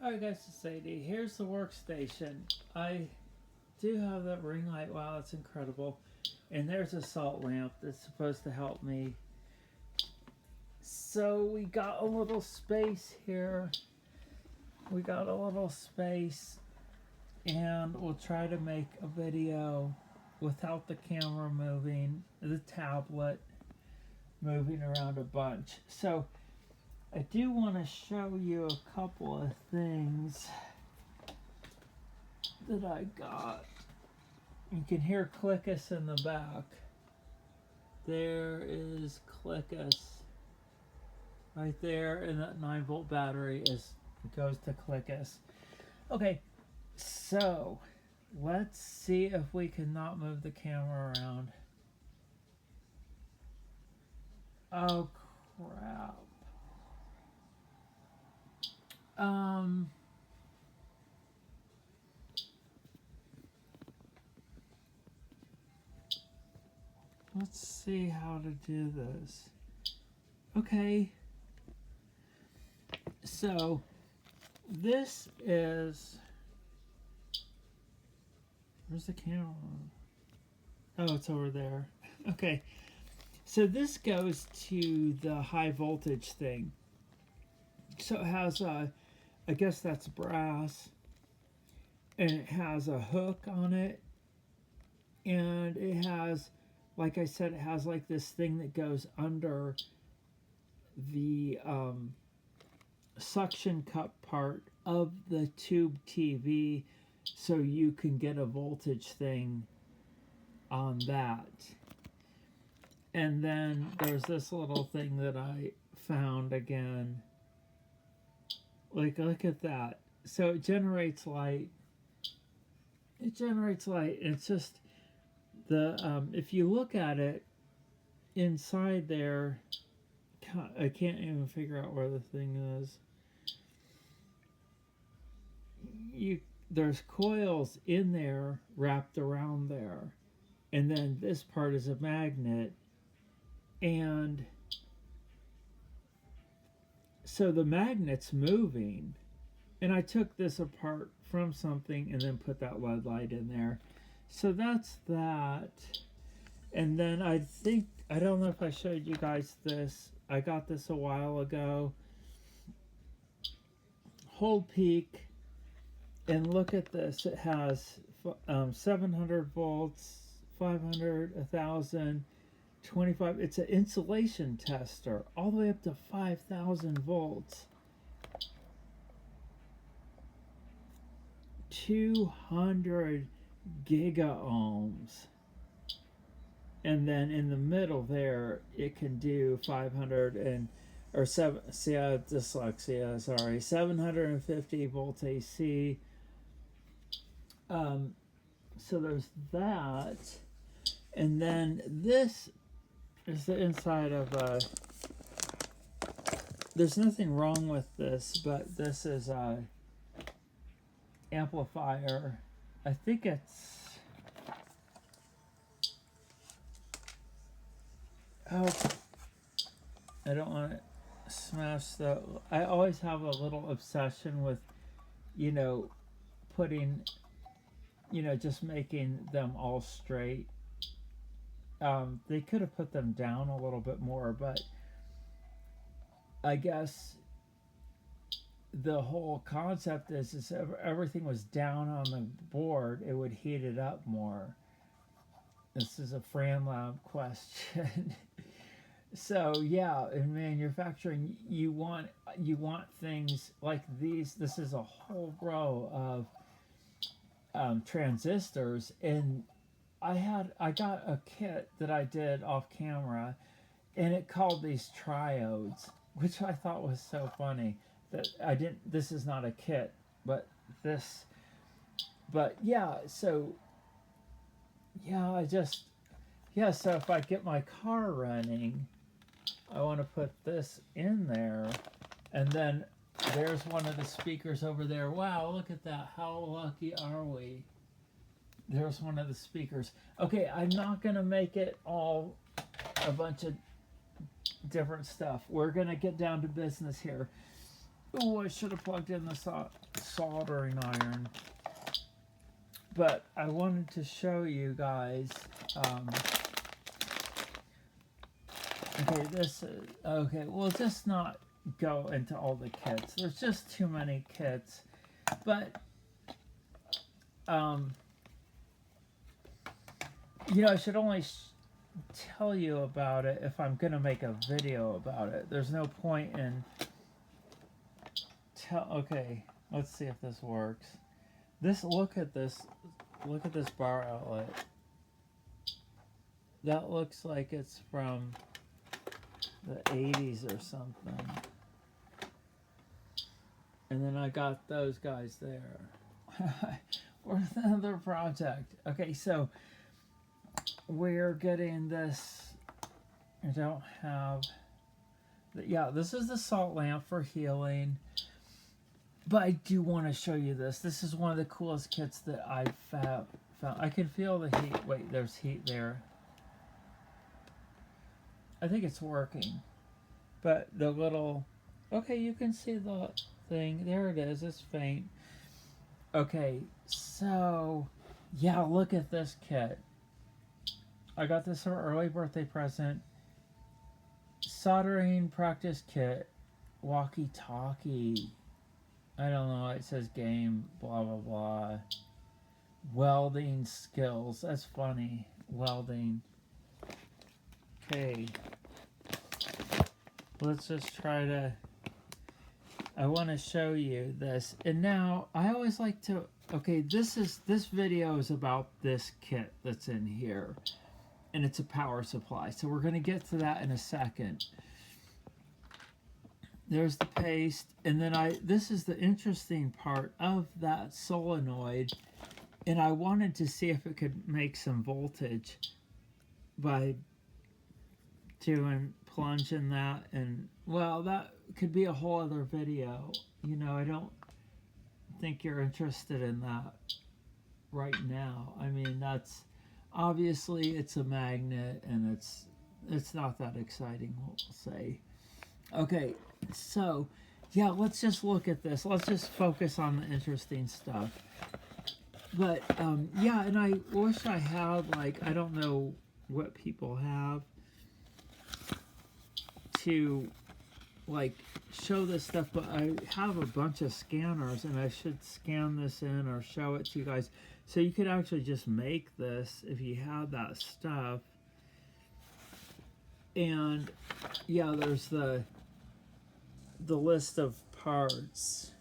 Alright guys, it's Sadie. Here's the workstation. I do have that ring light. Wow, it's incredible. And there's a salt lamp that's supposed to help me. So we got a little space here. We got a little space. And we'll try to make a video without the camera moving, the tablet moving around a bunch. So I do want to show you a couple of things that I got. You can hear Clickus in the back. There is Clickus right there, and that 9-volt battery goes to Clickus. Okay, so let's see if we can not move the camera around. Oh crap. Let's see how to do this. Okay. So, this is... Where's the camera? Oh, it's over there. Okay. So this goes to the high voltage thing. So it has a, I guess that's brass, and it has a hook on it, and it has, like I said, it has like this thing that goes under the suction cup part of the tube TV, so you can get a voltage thing on that. And then there's this little thing that I found again. Like, look at that. So it generates light. It generates light. It's just the if you look at it inside there, I can't even figure out where the thing is. There's coils in there wrapped around there, and then this part is a magnet, and so the magnet's moving, and I took this apart from something and then put that LED light in there. So that's that. And then I don't know if I showed you guys this. I got this a while ago. Hold peak, and look at this. It has 700 volts, 500, 1000, 25. It's an insulation tester, all the way up to 5,000 volts. 200 giga-ohms. And then in the middle there, it can do 500 and, or 7, dyslexia, sorry, 750 volts AC. So there's that. And then this is the inside of a, there's nothing wrong with this, but this is a amplifier. I think it's, oh, I don't want to smash the, I always have a little obsession with, you know, putting, you know, just making them all straight. They could have put them down a little bit more, but I guess the whole concept is if everything was down on the board, it would heat it up more. This is a Fran Lab question. So yeah, in manufacturing, you want things like these. This is a whole row of transistors, and I got a kit that I did off camera, and it called these triodes, which I thought was so funny. That I didn't, this is not a kit, but yeah, so yeah, so if I get my car running, I want to put this in there, and then there's one of the speakers over there. Wow, look at that, how lucky are we? There's one of the speakers. Okay, I'm not gonna make it all a bunch of different stuff. We're gonna get down to business here. Oh, I should have plugged in the soldering iron. But I wanted to show you guys. Okay, this is okay. We'll just not go into all the kits. There's just too many kits. But you know, I should only tell you about it if I'm gonna make a video about it. There's no point in okay, let's see if this works. Look at this bar outlet. That looks like it's from the 80s or something. And then I got those guys there. Or another project. Okay, so we're getting this. I don't have. Yeah, this is the salt lamp for healing. But I do want to show you this. This is one of the coolest kits that I found. I can feel the heat. Wait, there's heat there. I think it's working. But the little... Okay, you can see the thing. There it is. It's faint. Okay, so... Yeah, look at this kit. I got this for an early birthday present. Soldering practice kit. Walkie-talkie. I don't know. It says game. Blah, blah, blah. Welding skills. That's funny. Welding. Okay. Let's just try to... I want to show you this. And now, I always like to... Okay, this video is about this kit that's in here. And it's a power supply. So we're going to get to that in a second. There's the paste. And then this is the interesting part of that solenoid. And I wanted to see if it could make some voltage by plunging that. And, well, that could be a whole other video. You know, I don't think you're interested in that right now. I mean, that's... Obviously, it's a magnet, and it's not that exciting, we'll say. Okay, so, yeah, let's just look at this. Let's just focus on the interesting stuff. But, yeah, and I wish I had, like, I don't know what people have to, like, show this stuff, but I have a bunch of scanners, and I should scan this in or show it to you guys. So you could actually just make this if you had that stuff. And yeah, there's the list of parts.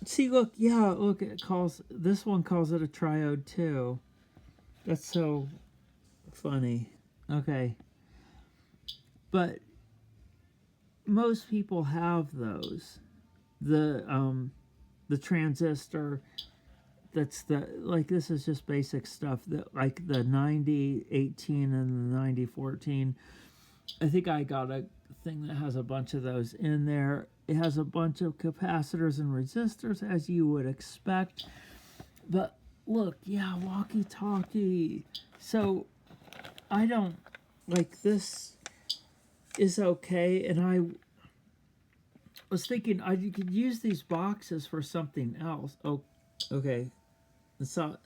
See, look, yeah, look, this one calls it a triode too. That's so funny. Okay. But most people have those. The transistor, that's this is just basic stuff, that like the 9018 and the 9014. I think I got a thing that has a bunch of those in there. It has a bunch of capacitors and resistors, as you would expect. But look, yeah, walkie-talkie. So I don't, like, this is okay, and I was thinking I could use these boxes for something else. Oh, okay. The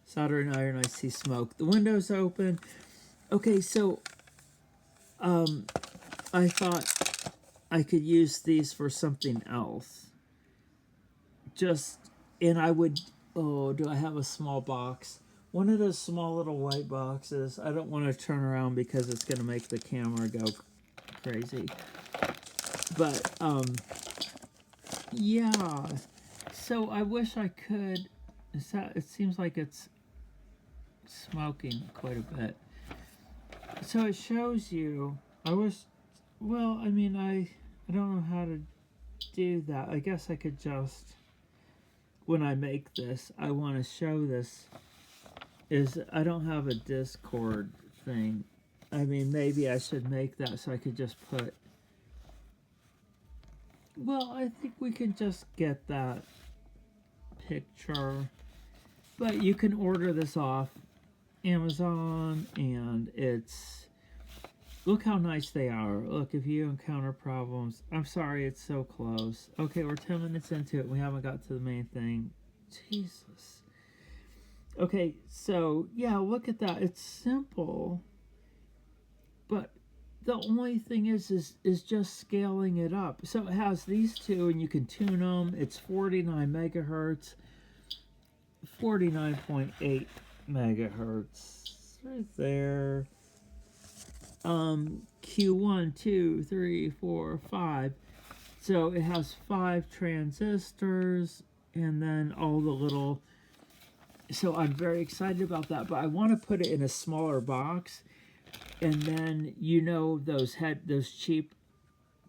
soldering iron, I see smoke. The window's open. Okay, so I thought I could use these for something else. And I would, oh, do I have a small box? One of those small little white boxes. I don't want to turn around because it's going to make the camera go crazy. But, yeah. So I wish I could. It seems like it's smoking quite a bit. So it shows you. Well, I mean, I don't know how to do that. I guess I could just, when I make this, I want to show this. I don't have a Discord thing. I mean, maybe I should make that so I could just put. Well, I think we can just get that picture. But you can order this off Amazon, and it's Look how nice they are. Look, if you encounter problems, I'm sorry, it's so close. Okay, we're 10 minutes into it. We haven't got to the main thing. Jesus. Okay, so yeah, look at that. It's simple, but the only thing is just scaling it up. So it has these two, and you can tune them. It's 49 megahertz, 49.8 megahertz, right there. Q1, 2, 3, 4, 5. So it has 5 transistors, and then all the little. So I'm very excited about that, but I want to put it in a smaller box, and then those cheap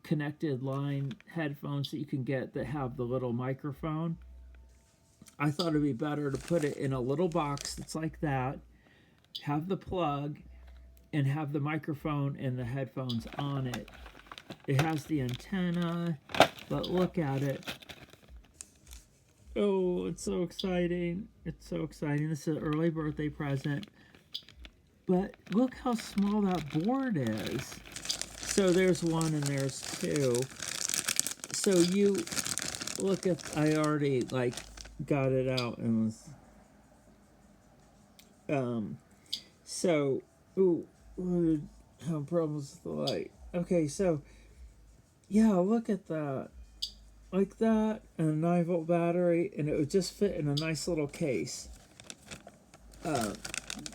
connected line headphones that you can get that have the little microphone. I thought it'd be better to put it in a little box that's like that, have the plug, and have the microphone and the headphones on it. It has the antenna, but look at it. Oh, it's so exciting. It's so exciting. This is an early birthday present. But look how small that board is. So there's one and there's two. So you look at, I already got it out and was, so, ooh, have problems with the light. Okay, so, yeah, look at that. Like that, and a 9-volt battery, and it would just fit in a nice little case.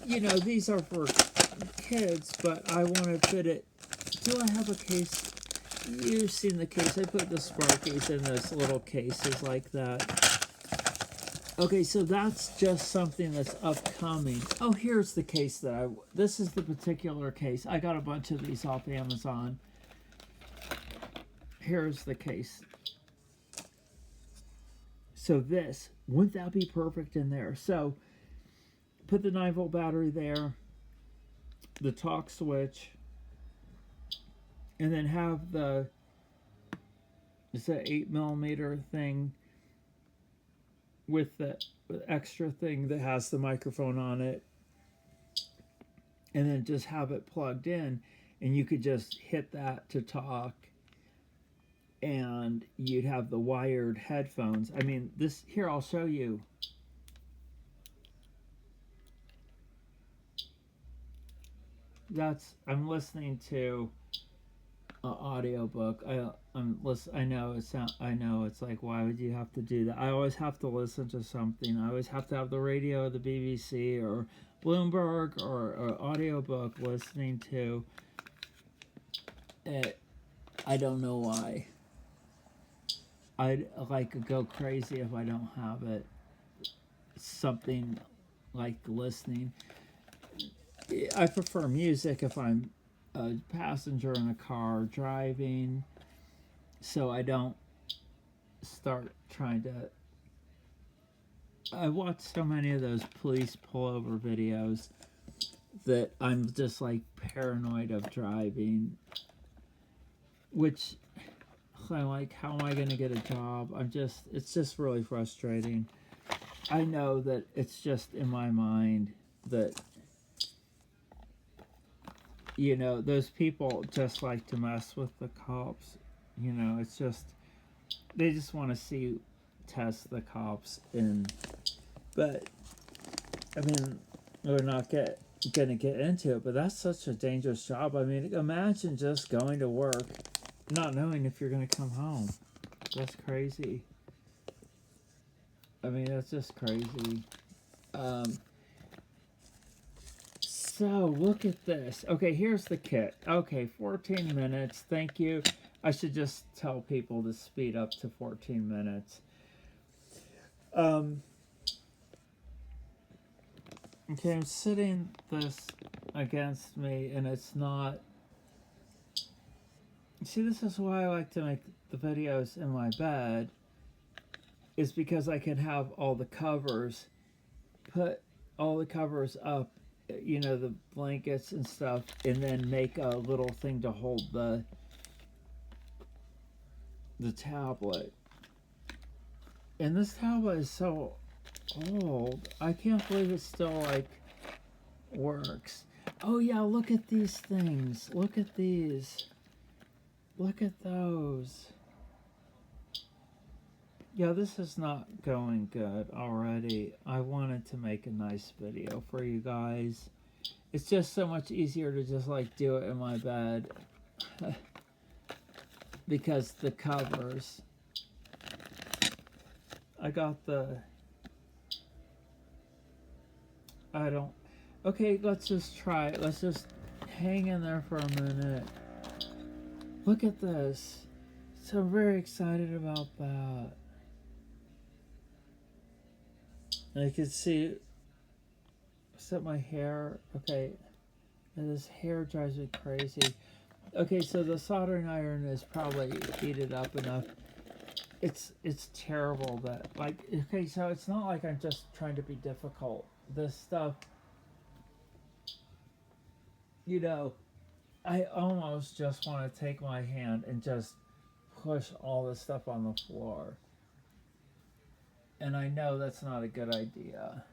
These are for kids, but I want to fit it. Do I have a case? You've seen the case. I put the Sparkies in those little cases like that. Okay, so that's just something that's upcoming. Oh, here's the case this is the particular case. I got a bunch of these off Amazon. Here's the case. So wouldn't that be perfect in there? So put the 9-volt battery there, the talk switch, and then have it's that 8mm thing with the extra thing that has the microphone on it, and then just have it plugged in, and you could just hit that to talk, and you'd have the wired headphones. I mean, here, I'll show you. I'm listening to an audiobook. I know it's like, why would you have to do that? I always have to listen to something. I always have to have the radio, the BBC, or Bloomberg, or an audiobook listening to it. I don't know why. I'd go crazy if I don't have it. Something like listening. I prefer music if I'm a passenger in a car driving, so I don't start trying to. I watch so many of those police pullover videos that I'm just paranoid of driving, which I'm like, how am I going to get a job? It's just really frustrating. I know that it's just in my mind that, those people just like to mess with the cops. It's just, they just want to test the cops but, I mean, we're not going to get into it, but that's such a dangerous job. I mean, imagine just going to work not knowing if you're going to come home. That's crazy. I mean, that's just crazy. So, look at this. Okay, here's the kit. Okay, 14 minutes. Thank you. I should just tell people to speed up to 14 minutes. Okay, I'm sitting this against me, and it's not. See, this is why I like to make the videos in my bed, is because I can have all the covers, put all the covers up, the blankets and stuff, and then make a little thing to hold the tablet. And this tablet is so old. I can't believe it still works. Oh yeah, look at these things. Look at these. Look at those. Yeah, this is not going good already. I wanted to make a nice video for you guys. It's just so much easier to just like do it in my bed because the covers. I got the. I don't. Okay, let's just try it. Let's just hang in there for a minute. Look at this. So I'm very excited about that. I can see. Set my hair. Okay. And this hair drives me crazy. Okay, so the soldering iron is probably heated up enough. It's terrible that like okay, so it's not like I'm just trying to be difficult. This stuff, you know, I almost just want to take my hand and just push all this stuff on the floor. And I know that's not a good idea.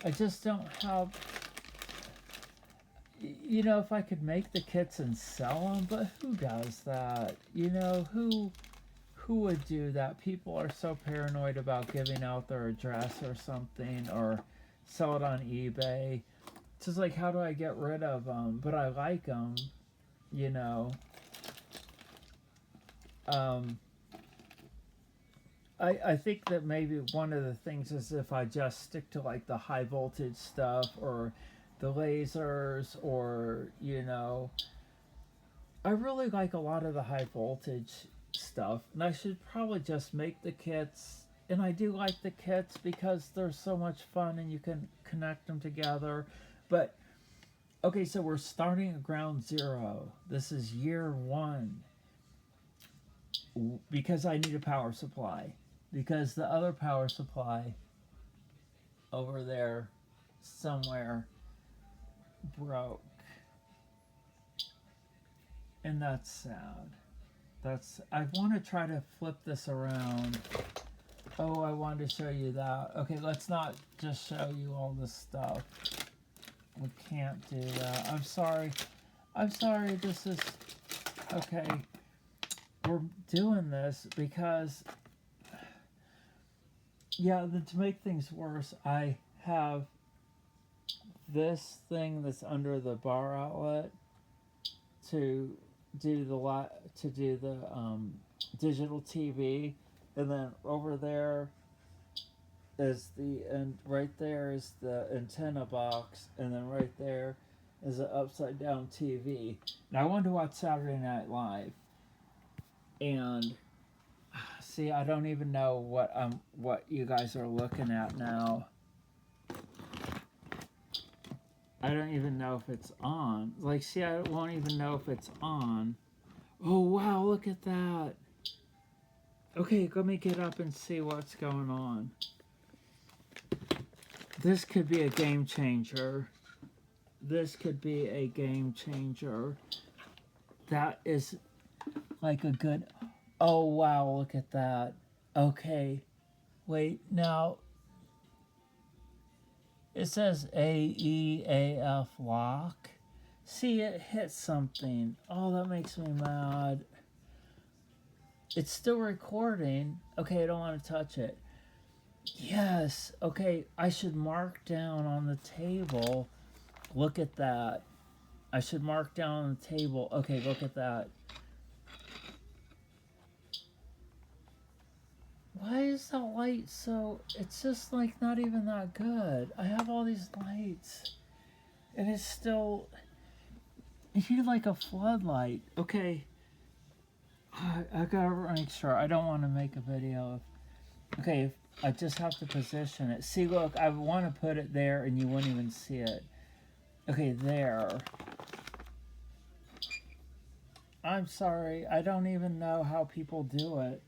I just don't have, you know, if I could make the kits and sell them, but who does that? You know, who would do that? People are so paranoid about giving out their address or something, or sell it on eBay. It's just like, how do I get rid of them? But I like them, you know. I think that maybe one of the things is if I just stick to like the high voltage stuff or the lasers, or you know, I really like a lot of the high voltage stuff, and I should probably just make the kits. And I do like the kits because they're so much fun and you can connect them together. But okay, so we're starting at ground zero. This is year one because I need a power supply, because the other power supply over there somewhere broke, and that's sad. That's, I want to try to flip this around. Oh, I wanted to show you that. Okay, let's not just show you all this stuff. We can't do that. I'm sorry. I'm sorry. This is okay. We're doing this because, yeah, to make things worse, I have this thing that's under the bar outlet to do the digital TV, and then over there is and right there is the antenna box, and then right there is an upside down TV. Now I wanted to watch Saturday Night Live, and see, I don't even know what you guys are looking at now. I don't even know if it's on. Like, see, I won't even know if it's on. Oh, wow, look at that. Okay, let me get up and see what's going on. This could be a game changer. This could be a game changer. That is like a good... Oh, wow, look at that. Okay, wait, now... It says AEAF lock. See, it hit something. Oh, that makes me mad. It's still recording. Okay, I don't want to touch it. Yes. Okay, I should mark down on the table. Look at that. I should mark down on the table. Okay, look at that. Why is that light so... It's just like not even that good. I have all these lights. And it's still... You need like a floodlight. Okay. I gotta make sure. I don't want to make a video of... Okay, I just have to position it. See, look, I want to put it there and you wouldn't even see it. Okay, there. I'm sorry. I don't even know how people do it.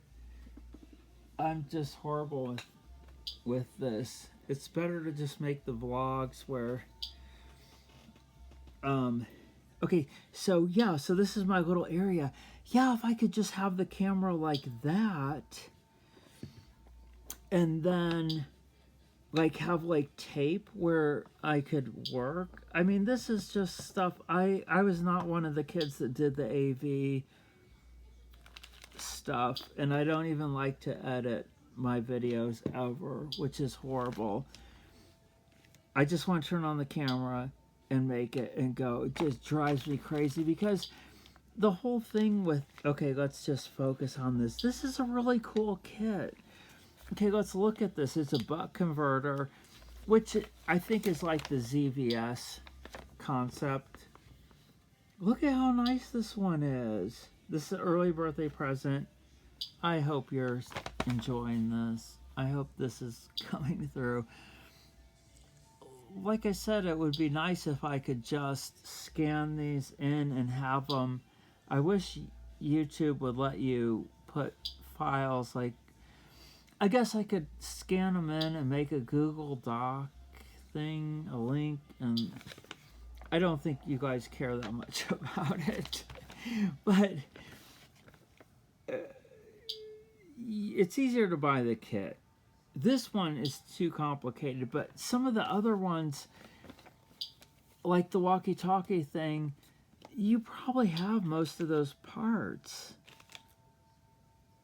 I'm just horrible with this. It's better to just make the vlogs where... Okay, so yeah, so this is my little area. Yeah, if I could just have the camera like that, and then like have like tape where I could work. I mean, this is just stuff. I was not one of the kids that did the AV stuff, and I don't even like to edit my videos ever, which is horrible. I just want to turn on the camera and make it and go. It just drives me crazy because the whole thing with, okay, let's just focus on this. This is a really cool kit. Okay, let's look at this. It's a buck converter, which I think is like the ZVS concept. Look at how nice this one is. This is an early birthday present. I hope you're enjoying this. I hope this is coming through. Like I said, it would be nice if I could just scan these in and have them. I wish YouTube would let you put files like, I guess I could scan them in and make a Google Doc thing, a link, and I don't think you guys care that much about it. But it's easier to buy the kit. This one is too complicated, but some of the other ones, like the walkie-talkie thing, you probably have most of those parts,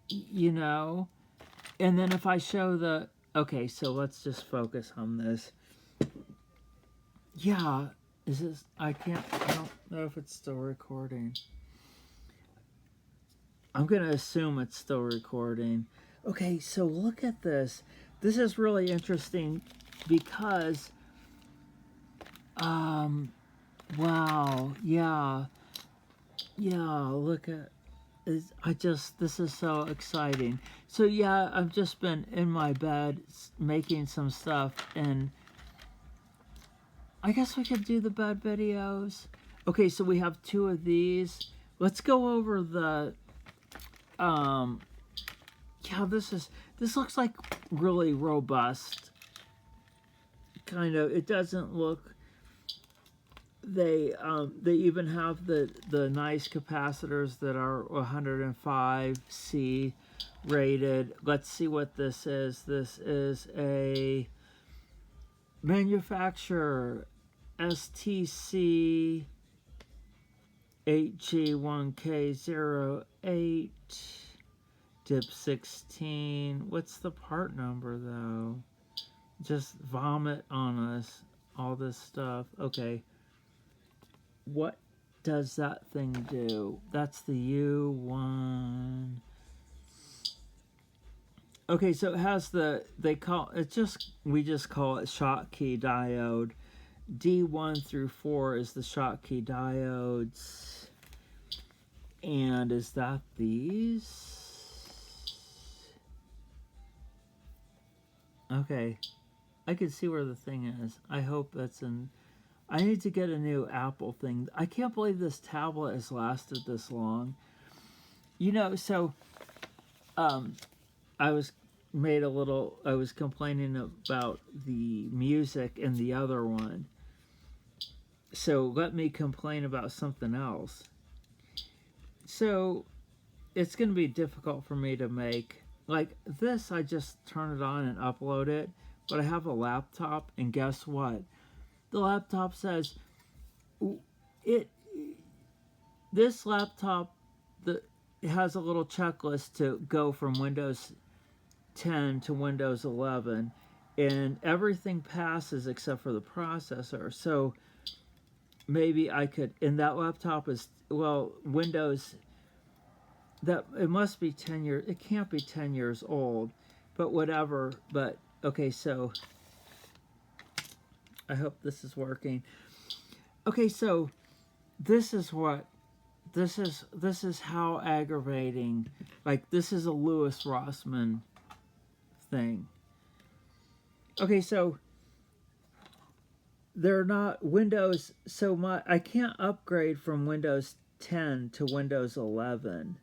you know? And then if I show the, okay, so let's just focus on this. Yeah, is this, I don't know if it's still recording. I'm going to assume it's still recording. Okay, so look at this. This is really interesting because, wow, yeah, look at, this is so exciting. So yeah, I've just been in my bed making some stuff, and I guess we could do the bed videos. Okay, so we have 2 of these. Let's go over the, yeah, this looks like really robust. Kind of, it doesn't look, they even have the nice capacitors that are 105C rated. Let's see what this is. This is a manufacturer STC 8G1K08 DIP 16. What's the part number though? Just vomit on us all this stuff. Okay. What does that thing do? That's the U1. Okay, so it has the, we just call it Schottky diode. D1 through 4 is the Schottky diodes. And is that these? Okay, I can see where the thing is. I hope that's in, I need to get a new Apple thing. I can't believe this tablet has lasted this long. You know, so I was complaining about the music in the other one. So let me complain about something else. So it's going to be difficult for me to make, like this, I just turn it on and upload it, but I have a laptop, and guess what? The laptop says, this laptop, it has a little checklist to go from Windows 10 to Windows 11, and everything passes except for the processor. So maybe I could, and that laptop is, well, Windows, that it must be 10 years, it can't be 10 years old, but whatever. But okay, so I hope this is working. Okay, so this is what, this is how aggravating, like this is a Lewis Rossman thing. Okay, so they're not Windows, so I can't upgrade from Windows 10 to Windows 11.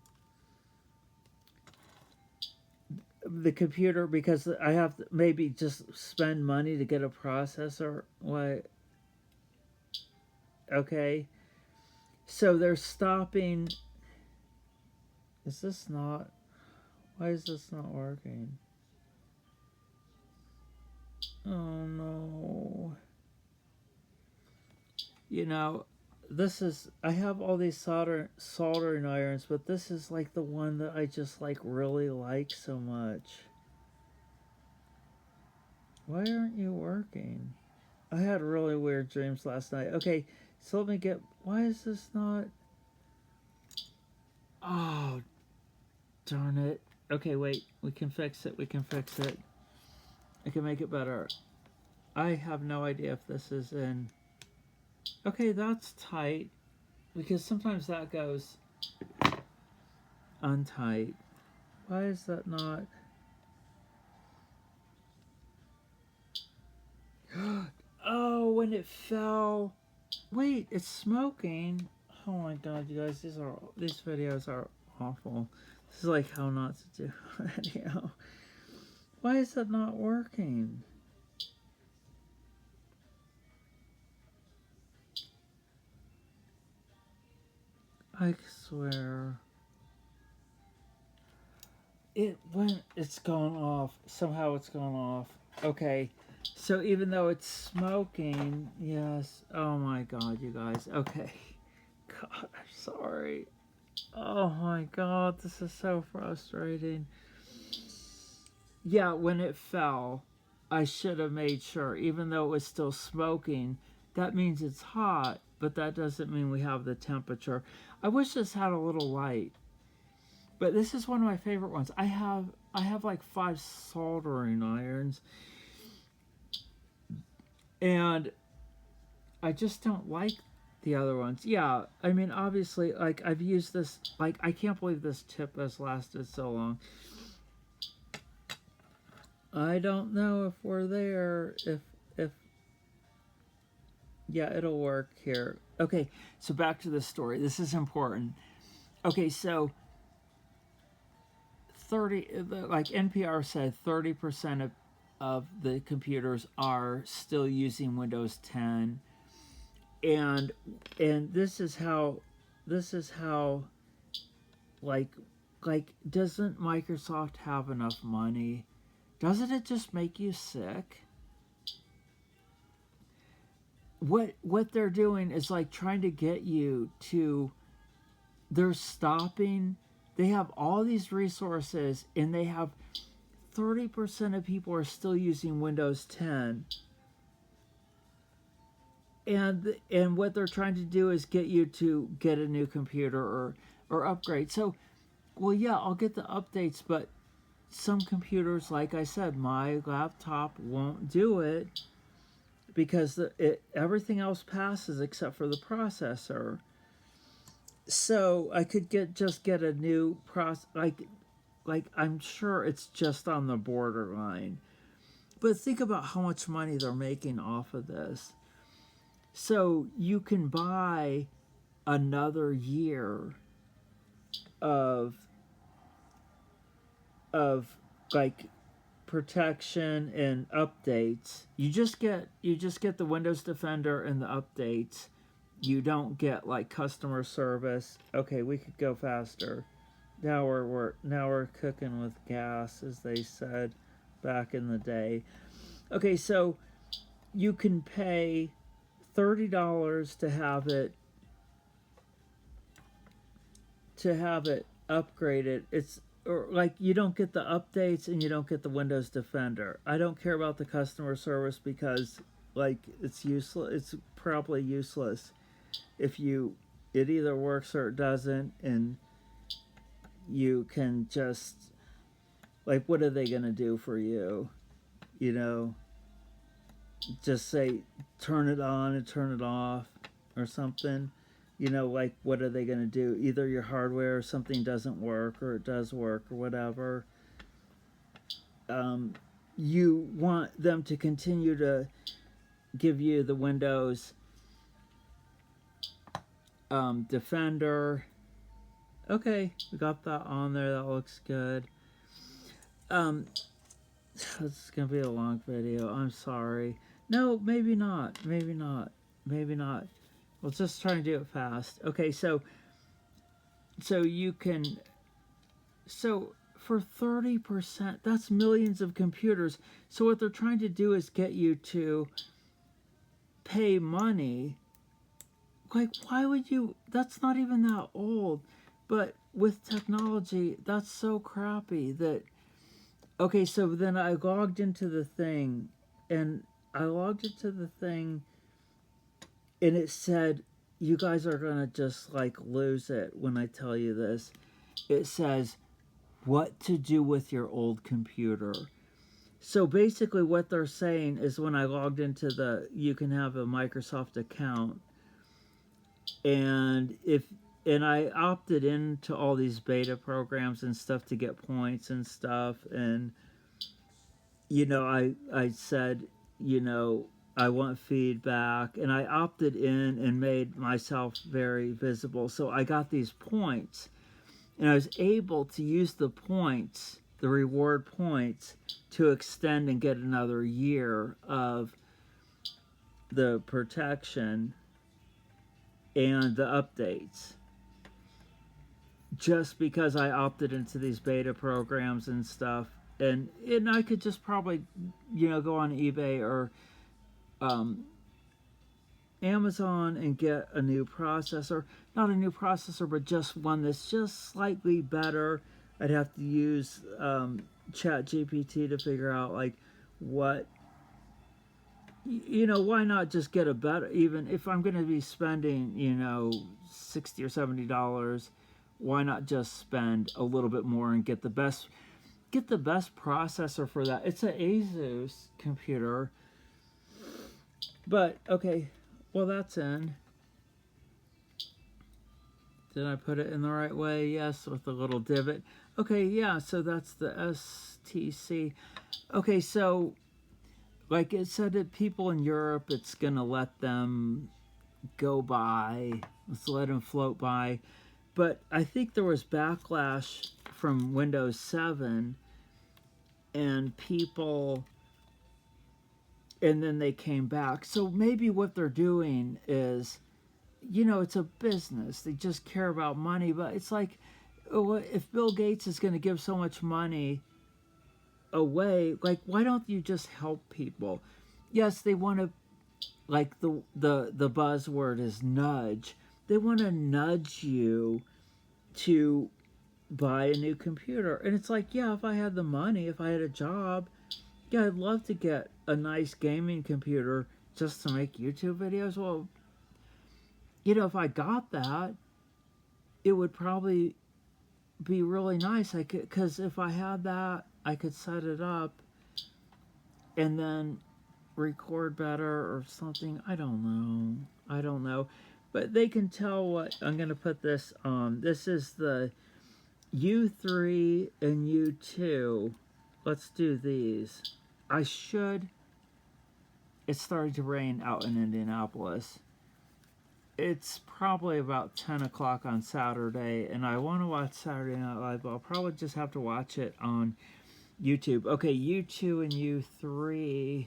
The computer, because I have to maybe just spend money to get a processor. What? Okay. So they're stopping. Is this not? Why is this not working? Oh no. You know, this is, I have all these soldering irons, but this is like the one that I just like really like so much. Why aren't you working? I had really weird dreams last night. Okay, so let me get, why is this not? Oh, darn it. Okay, wait, we can fix it. We can fix it. I can make it better. I have no idea if this is in. Okay, that's tight because sometimes that goes untight. Why is that not? Oh, when it fell. Wait, it's smoking. Oh my god, you guys, these videos are awful. This is like how not to do a video. Why is that not working? I swear. It's gone off. Somehow it's gone off. Okay. So even though it's smoking, yes. Oh my god, you guys. Okay. God, I'm sorry. Oh my god, this is so frustrating. Yeah, when it fell, I should have made sure, even though it was still smoking, that means it's hot, but that doesn't mean we have the temperature. I wish this had a little light. But this is one of my favorite ones. I have like 5 soldering irons, and I just don't like the other ones. Yeah, I mean obviously like I've used this, like I can't believe this tip has lasted so long. I don't know if we're there, if yeah, it'll work here. Okay, so back to the story. This is important. Okay, so 30, like NPR said, 30% of the computers are still using Windows 10, and this is how like doesn't Microsoft have enough money? Doesn't it just make you sick? What they're doing is like trying to get you to, they're stopping, they have all these resources and they have 30% of people are still using Windows 10, and what they're trying to do is get you to get a new computer or upgrade. So, well, yeah, I'll get the updates, but some computers, like I said, my laptop won't do it because everything else passes except for the processor. So I could just get a new process, like I'm sure it's just on the borderline. But think about how much money they're making off of this. So you can buy another year of of like protection and updates. You just get the Windows Defender and the updates. You don't get like customer service. Okay, we could go faster. Now we're cooking with gas, as they said back in the day. Okay, so you can pay $30 to have it upgraded. It's, or like you don't get the updates and you don't get the Windows Defender. I don't care about the customer service because like it's useless. It's probably useless if it either works or it doesn't, and you can just, like, what are they going to do for you? You know, just say turn it on and turn it off or something. You know, like, what are they going to do? Either your hardware or something doesn't work, or it does work, or whatever. You want them to continue to give you the Windows Defender. Okay, we got that on there. That looks good. This is gonna be a long video. I'm sorry. No, maybe not. Maybe not. Maybe not. We'll just try and do it fast. Okay, so you can. So for 30%, that's millions of computers. So what they're trying to do is get you to pay money. Like, why would you? That's not even that old. But with technology, that's so crappy that. Okay, so then I logged into the thing, and and it said, you guys are gonna just like lose it when I tell you this. It says, what to do with your old computer. So basically, what they're saying is when I logged into you can have a Microsoft account, and I opted into all these beta programs and stuff to get points and stuff, and I said, I want feedback, and I opted in and made myself very visible. So I got these points, and I was able to use the points, the reward points, to extend and get another year of the protection and the updates, just because I opted into these beta programs and stuff. And I could just probably, go on eBay or Amazon and get a new processor. Not a new processor, but just one that's just slightly better. I'd have to use ChatGPT to figure out like what, why not just get a better, even if I'm going to be spending, $60 or $70, why not just spend a little bit more and get the best processor for that. It's an Asus computer. But okay, well, that's in. Did I put it in the right way? Yes, with a little divot. Okay, yeah, so that's the STC. Okay, so like it said that people in Europe, it's gonna let them go by. Let's let them float by. But I think there was backlash from Windows 7 and people, and then they came back. So maybe what they're doing is, it's a business. They just care about money. But it's like, if Bill Gates is going to give so much money away, like, why don't you just help people? Yes, they want to, like the buzzword is nudge. They want to nudge you to buy a new computer. And it's like, yeah, if I had the money, if I had a job, yeah, I'd love to get a nice gaming computer just to make YouTube videos. Well, if I got that, it would probably be really nice. Because if I had that, I could set it up and then record better or something. I don't know. But they can tell what I'm going to put this on. This is the U3 and U2. Let's do these. It's starting to rain out in Indianapolis. It's probably about 10 o'clock on Saturday, and I want to watch Saturday Night Live, but I'll probably just have to watch it on YouTube. Okay, U2 and U3.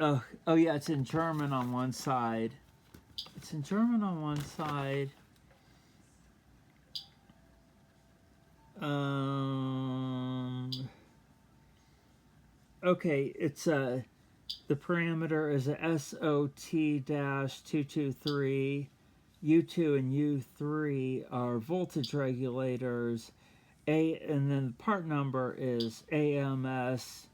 Oh yeah, it's in German on one side. Okay, it's the parameter is a SOT-223. U2 and U3 are voltage regulators. And then the part number is AMS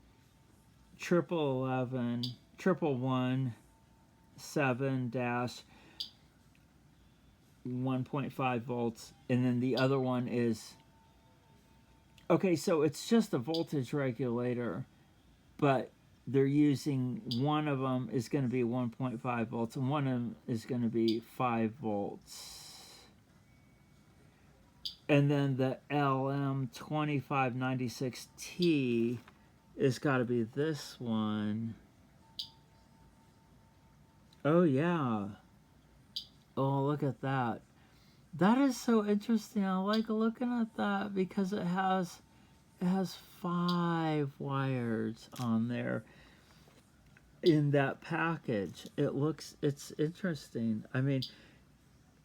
11117-1.5 volts. And then the other one is, okay, so it's just a voltage regulator, but they're using, one of them is going to be 1.5 volts and one of them is going to be 5 volts. And then the LM2596T is got to be this one. Oh yeah. Oh, look at that. That is so interesting. I like looking at that because it has 5 wires on there in that package. It's interesting. I mean,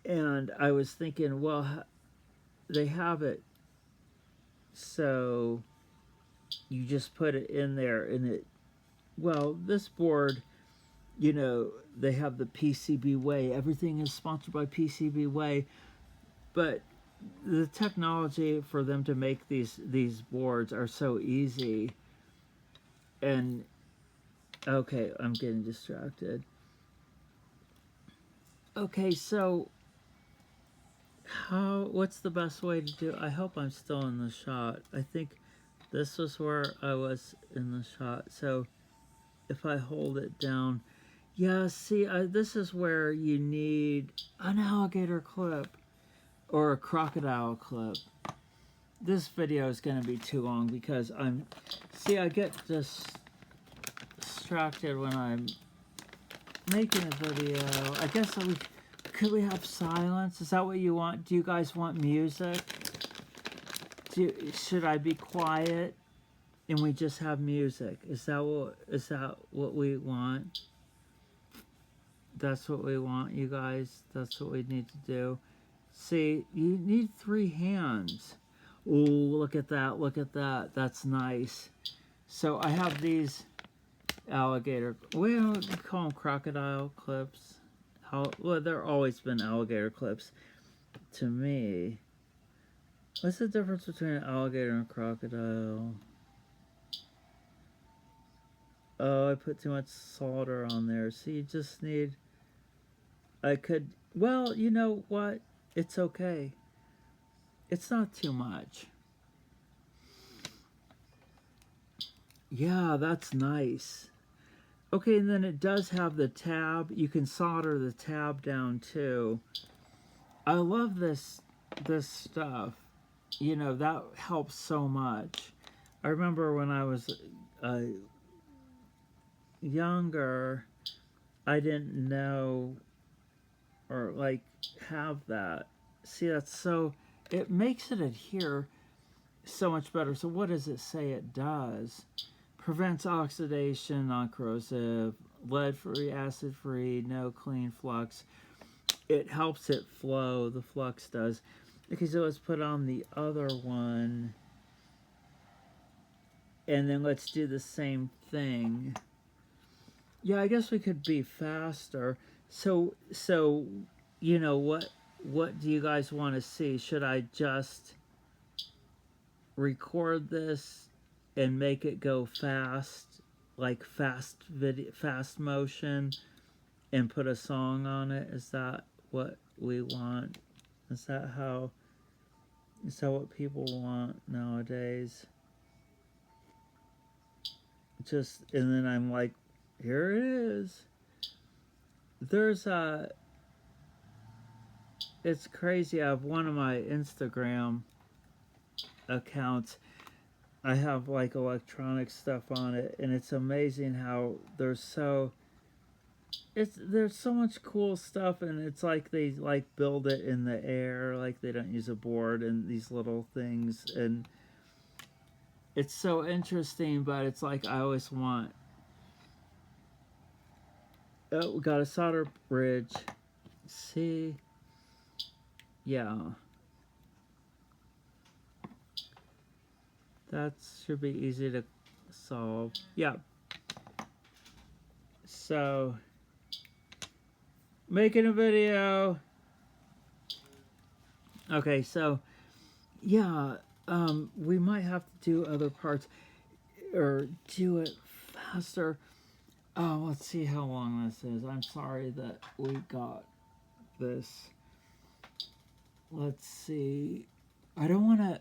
and I was thinking, well, they have it so you just put it in there and it, well, this board, you know, they have the PCB Way. Everything is sponsored by PCB Way, but the technology for them to make these boards are so easy. And okay, I'm getting distracted. Okay, so what's the best way to do? I hope I'm still in the shot. I think this was where I was in the shot. So if I hold it down, yeah, see, this is where you need an alligator clip or a crocodile clip. This video is going to be too long because I get distracted when I'm making a video. I guess could we have silence? Is that what you want? Do you guys want music? Should I be quiet and we just have music? Is that what we want? That's what we want, you guys. That's what we need to do. See, you need 3 hands. Ooh, look at that, look at that. That's nice. So I have these alligator, we don't call them crocodile clips. Well, there always been alligator clips to me. What's the difference between an alligator and a crocodile? Oh, I put too much solder on there. So you just need, well, you know what? It's okay. It's not too much. Yeah, that's nice. Okay, and then it does have the tab. You can solder the tab down too. I love this stuff. You know, that helps so much. I remember when I was younger, I didn't know or like have that. See, that's so, it makes it adhere so much better. So what does it say it does? Prevents oxidation, non-corrosive, lead-free, acid-free, no clean flux. It helps it flow, the flux does. Okay, so let's put on the other one. And then let's do the same thing. Yeah, I guess we could be faster. So you know, what do you guys want to see? Should I just record this and make it go fast, like fast motion, and put a song on it? Is that what we want? Is that what people want nowadays? Just, and then I'm like, here it is. There's it's crazy. I have one of my Instagram accounts. I have like electronic stuff on it, and it's amazing how there's so much cool stuff, and it's like they like build it in the air, like they don't use a board and these little things, and it's so interesting. But it's like I always want. Oh, we got a solder bridge. See, yeah. That should be easy to solve. Yeah. So, making a video. Okay, so, yeah, we might have to do other parts, or do it faster. Let's see how long this is. I'm sorry that we got this. Let's see. I don't want to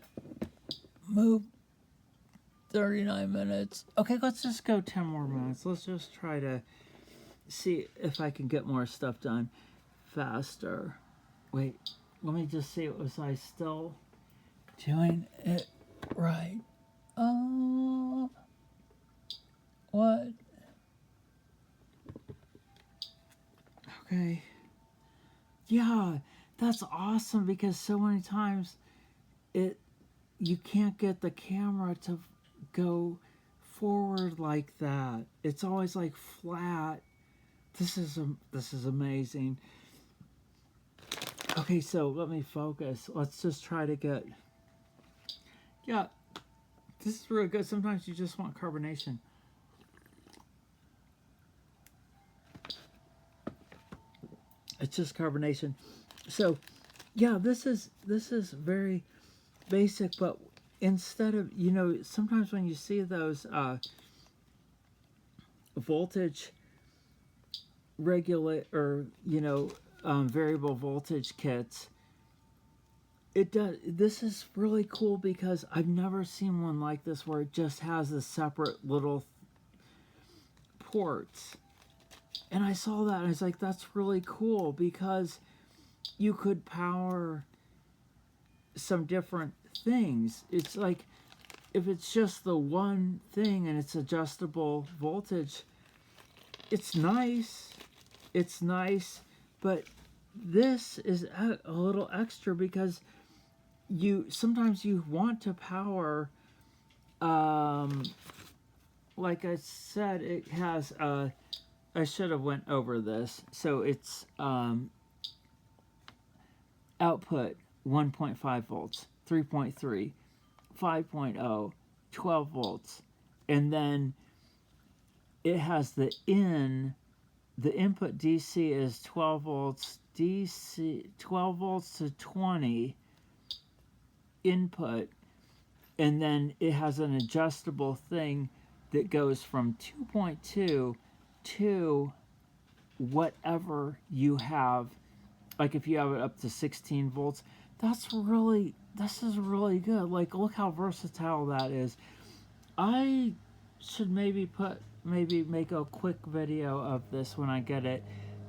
move 39 minutes. Okay, let's just go 10 more minutes. Let's just try to see if I can get more stuff done faster. Wait, let me just see. Was I still doing it right? What? Okay. Yeah, that's awesome because so many times you can't get the camera to go forward like that. It's always like flat. This is amazing. Okay. Okay, so let me focus. Let's just try to get, yeah, this is really good. Sometimes you just want carbonation. It's just carbonation. So, yeah, this is very basic, but instead of, sometimes when you see those voltage regulate or variable voltage kits, this is really cool because I've never seen one like this where it just has a separate little ports. And I saw that and I was like, that's really cool because you could power some different things. It's like if it's just the one thing and it's adjustable voltage, it's nice. It's nice, but this is a little extra because sometimes you want to power, like I said, it has I should have went over this. So it's output 1.5 volts, 3.3, 5.0, 12 volts, and then it has the input DC is 12 volts, DC 12 volts to 20 input, and then it has an adjustable thing that goes from 2.2 to whatever you have. Like if you have it up to 16 volts, this is really good. Like look how versatile that is. I should maybe make a quick video of this when I get it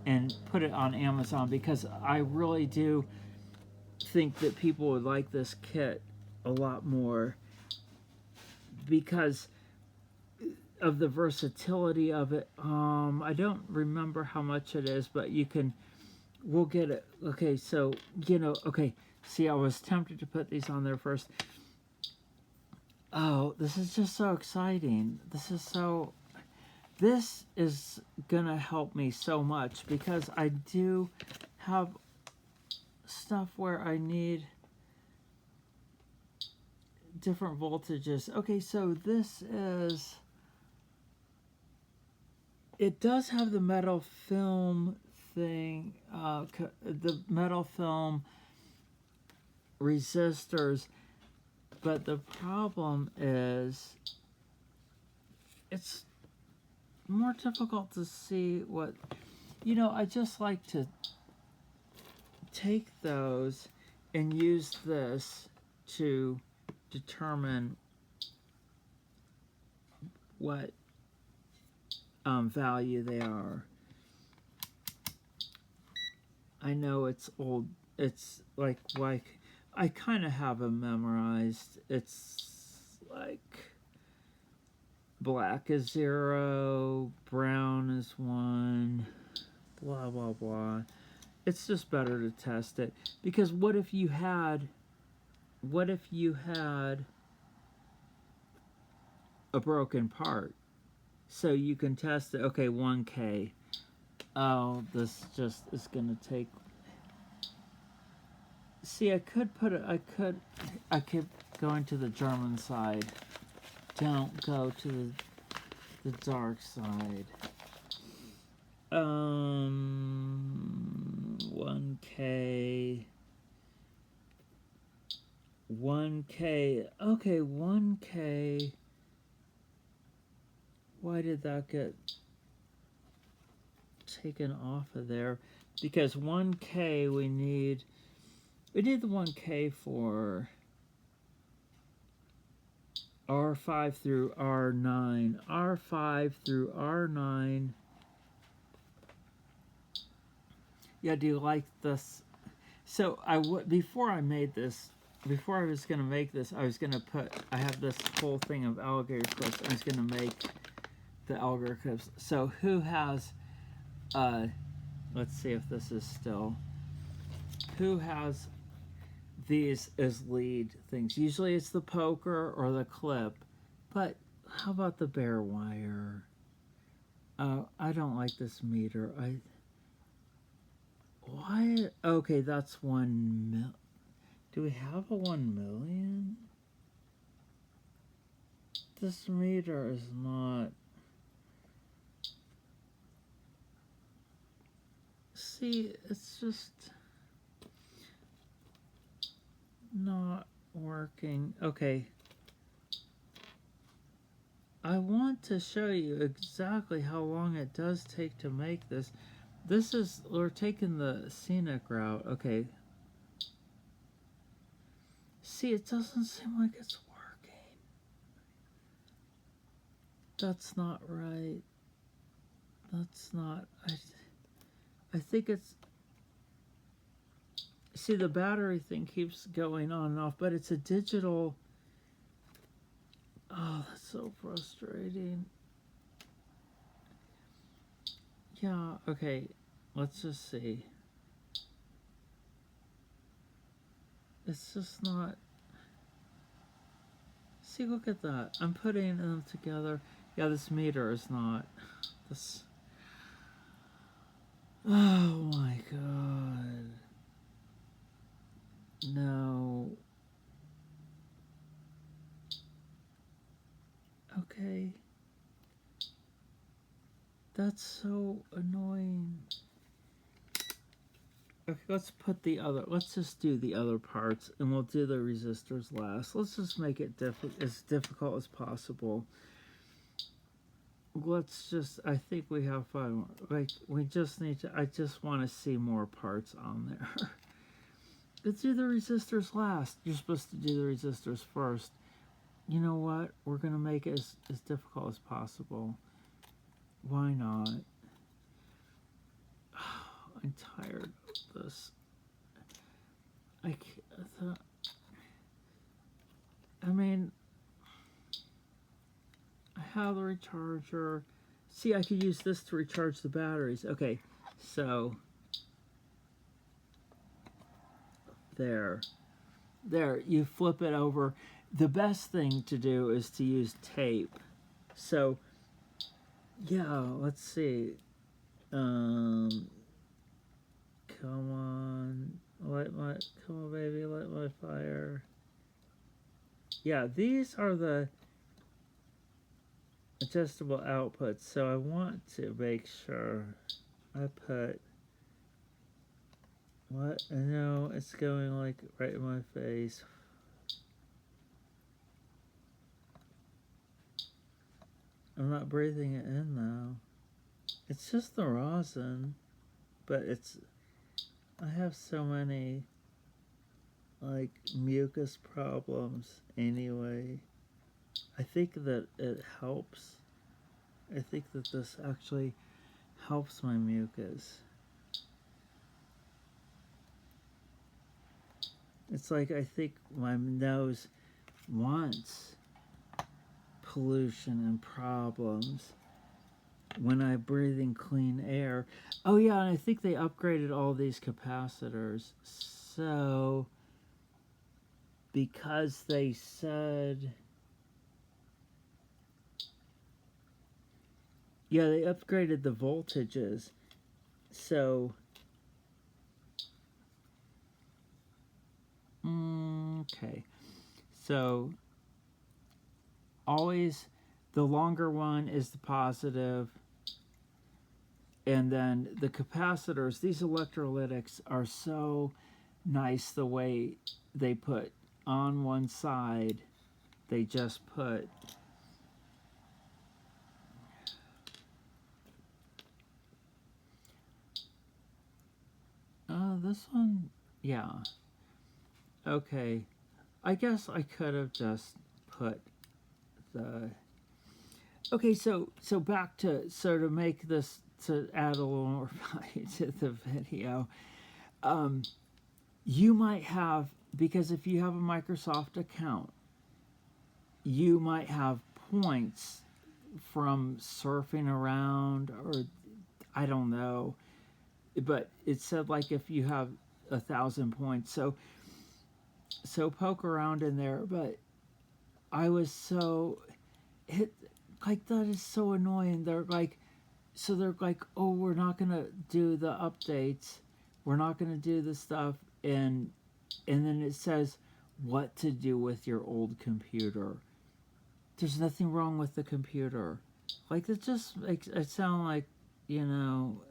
and put it on Amazon because I really do think that people would like this kit a lot more because of the versatility of it. I don't remember how much it is, but we'll get it. Okay, so, okay, see, I was tempted to put these on there first. Oh, this is just so exciting. This is gonna help me so much because I do have stuff where I need different voltages. Okay, so it does have the metal film thing, the metal film resistors, but the problem is it's more difficult to see what, I just like to take those and use this to determine what value they are. I know it's old. It's like I kind of have them memorized. It's like black is 0, brown is 1, blah blah blah. It's just better to test it because what if you had a broken part? So you can test it. Okay, 1K. Oh, this just is gonna take. See, I could go into the German side. Don't go to the dark side. 1K. 1K. Okay, 1K. Why did that get taken off of there? Because 1K we need the 1K for R5 through R9. R5 through R9. Yeah, do you like this? So before I was gonna make this, I have this whole thing of alligator clips. I was gonna make the alligator clips. So who has, let's see if this is still, who has these as lead things? Usually it's the poker or the clip, but how about the bare wire? I don't like this meter. Why? Okay, that's 1 mil. Do we have a 1 million? This meter is not. See, it's just not working. Okay. I want to show you exactly how long it does take to make this. This is, we're taking the scenic route. Okay. See, it doesn't seem like it's working. That's not right. That's not, I think it's, see, the battery thing keeps going on and off, but it's a digital. Oh, that's so frustrating. Yeah, okay, let's just see. It's just not. See, look at that. I'm putting them together. Yeah, this meter is not. This. Oh my god. No. Okay. That's so annoying. Okay, let's put the other, let's just do the other parts and we'll do the resistors last. Let's just make it as difficult as possible. Let's just, I think we have 5 more. Like, we just need to, I just want to see more parts on there. Let's do the resistors last. You're supposed to do the resistors first. You know what? We're going to make it as difficult as possible. Why not? I'm tired of this. I mean, I have the recharger. See, I could use this to recharge the batteries. Okay, so there. There, you flip it over. The best thing to do is to use tape. So, yeah, let's see. Come on. Come on, baby, light my fire. Yeah, these are the adjustable outputs, so I want to make sure I put, what? I know it's going like right in my face. I'm not breathing it in though. It's just the rosin, but it's, I have so many like mucus problems anyway. I think that it helps. I think that this actually helps my mucus. It's like, I think my nose wants pollution and problems when I'm breathing clean air. Oh yeah, and I think they upgraded all these capacitors. So, because they said, yeah, they upgraded the voltages. So, okay. So, always the longer one is the positive, and then the capacitors, these electrolytics are so nice the way they put on one side, they just put this one, yeah, okay. I guess I could have just put the, okay, so back to, so to make this, to add a little more value to the video, you might have, because if you have a Microsoft account, you might have points from surfing around, or I don't know, but it said like if you have 1,000 points, so poke around in there. But I was so hit, like, that is so annoying. They're like, so they're like, oh, we're not gonna do the updates we're not going to do this stuff. And then it says what to do with your old computer. There's nothing wrong with the computer. Like, it just makes it sound like, you know,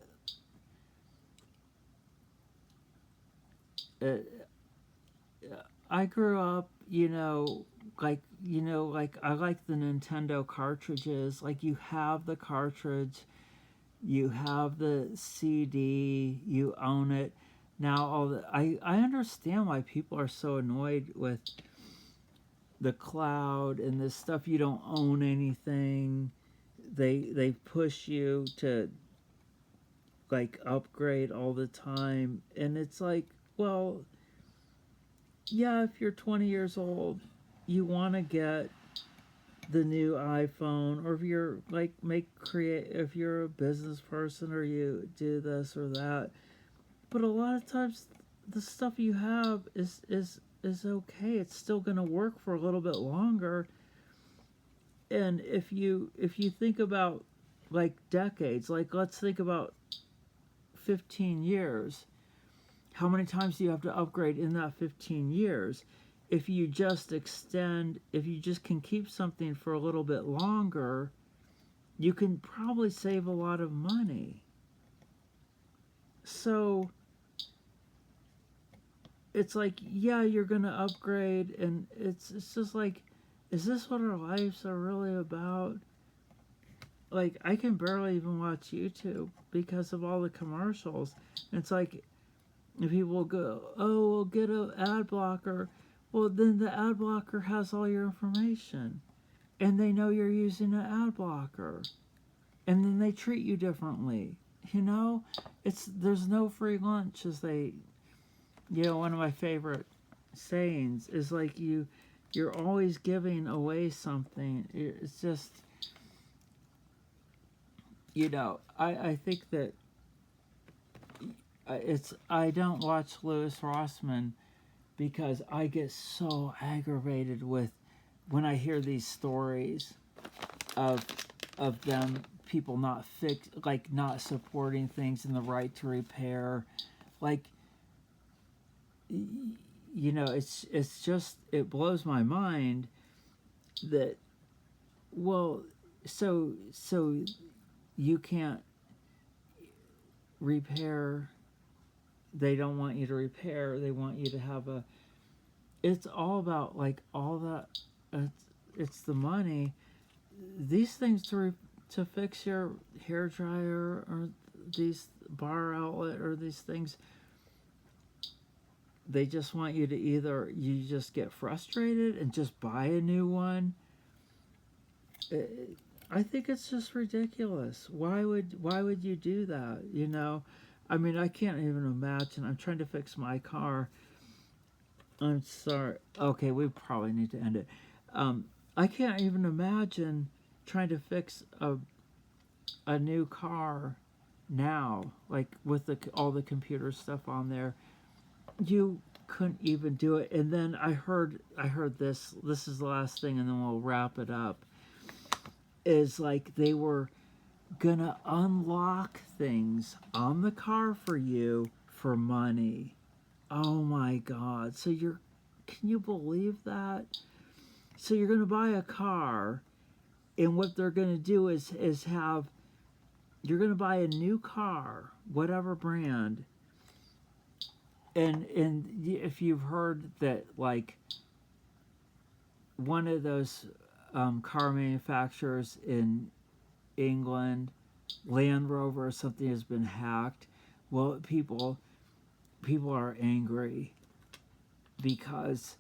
it, I grew up, like I like the Nintendo cartridges. Like, you have the cartridge, you have the CD, you own it. Now I understand why people are so annoyed with the cloud and this stuff. You don't own anything. They push you to like upgrade all the time, and it's like, well, yeah, if you're 20 years old, you want to get the new iPhone, or if you're like if you're a business person or you do this or that. But a lot of times the stuff you have is okay. It's still going to work for a little bit longer. And if you think about like decades, like let's think about 15 years, how many times do you have to upgrade in that 15 years? If you just if you just can keep something for a little bit longer, you can probably save a lot of money. So it's like, yeah, you're going to upgrade, and it's just like, is this what our lives are really about? Like, I can barely even watch YouTube because of all the commercials. It's like, if people go, oh, we'll get an ad blocker. Well, then the ad blocker has all your information, and they know you're using an ad blocker, and then they treat you differently. You know, there's no free lunch, as they, one of my favorite sayings is like, you're always giving away something. It's just, I think that I don't watch Louis Rossman because I get so aggravated with when I hear these stories of them, people not supporting things and the right to repair. Like, it's just, it blows my mind that, well, so you can't repair. They don't want you to repair. They want you to have a. It's all about like all that. It's the money. These things to fix your hair dryer, or these bar outlet, or these things. They just want you to either you just get frustrated and just buy a new one. I think it's just ridiculous. Why would you do that? I mean, I can't even imagine. I'm trying to fix my car. I'm sorry. Okay, we probably need to end it. I can't even imagine trying to fix a new car now, like with all the computer stuff on there. You couldn't even do it. And then I heard this. This is the last thing, and then we'll wrap it up. Is like they were gonna unlock things on the car for you for money. Oh my God. So can you believe that? So you're gonna buy a car, and what they're gonna do is you're gonna buy a new car, whatever brand. And if you've heard that, like, one of those car manufacturers in England, Land Rover or something, has been hacked. Well, people are angry because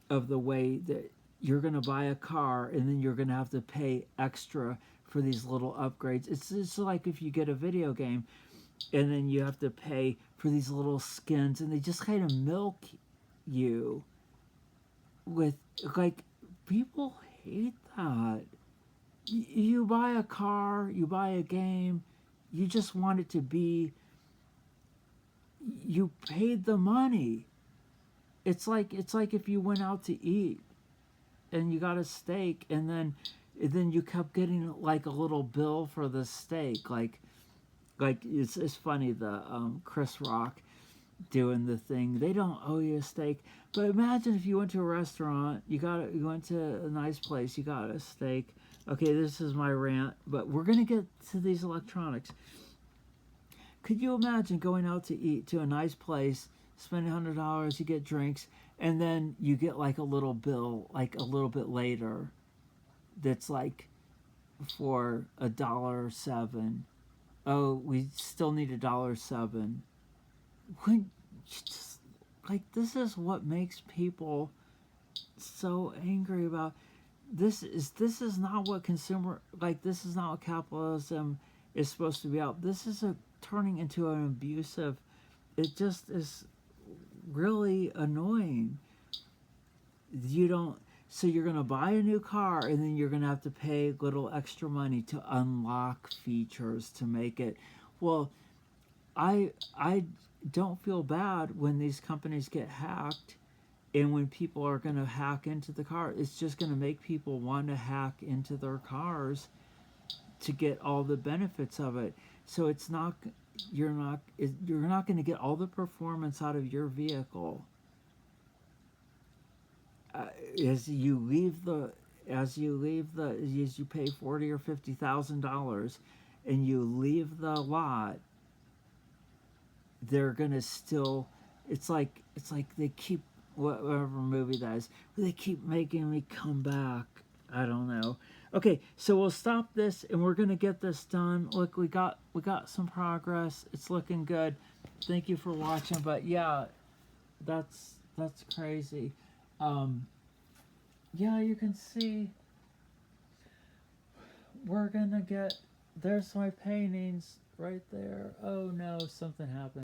of the way that you're going to buy a car and then you're going to have to pay extra for these little upgrades. It's like if you get a video game and then you have to pay for these little skins, and they just kind of milk you with, like, people hate that. You buy a car, you buy a game, you just want it to be, you paid the money. It's like if you went out to eat and you got a steak, and then you kept getting like a little bill for the steak, like Like it's funny, the Chris Rock doing the thing. They don't owe you a steak, but imagine if you went to a restaurant, you went to a nice place, you got a steak. Okay, this is my rant, but we're gonna get to these electronics. Could you imagine going out to eat to a nice place, spending $100, you get drinks, and then you get like a little bill, like a little bit later, that's like for $1.07. Oh, we still need $1.07. When just like this is what makes people so angry about this is not what consumer like this is not what capitalism is supposed to be out. This is a turning into an abusive. It just is really annoying. You don't. So you're gonna buy a new car and then you're gonna have to pay little extra money to unlock features to make it. Well, I don't feel bad when these companies get hacked and when people are going to hack into the car. It's just going to make people want to hack into their cars to get all the benefits of it. So it's not you're not going to get all the performance out of your vehicle uh, as you leave the as you pay 40 or $50,000 and you leave the lot. They're gonna still. It's like they keep whatever movie that is. They keep making me come back. I don't know. Okay, so we'll stop this and we're gonna get this done. Look, we got some progress. It's looking good. Thank you for watching. But yeah, that's crazy. Um, yeah, you can see we're gonna get. There's my paintings right there. Oh no, something happened.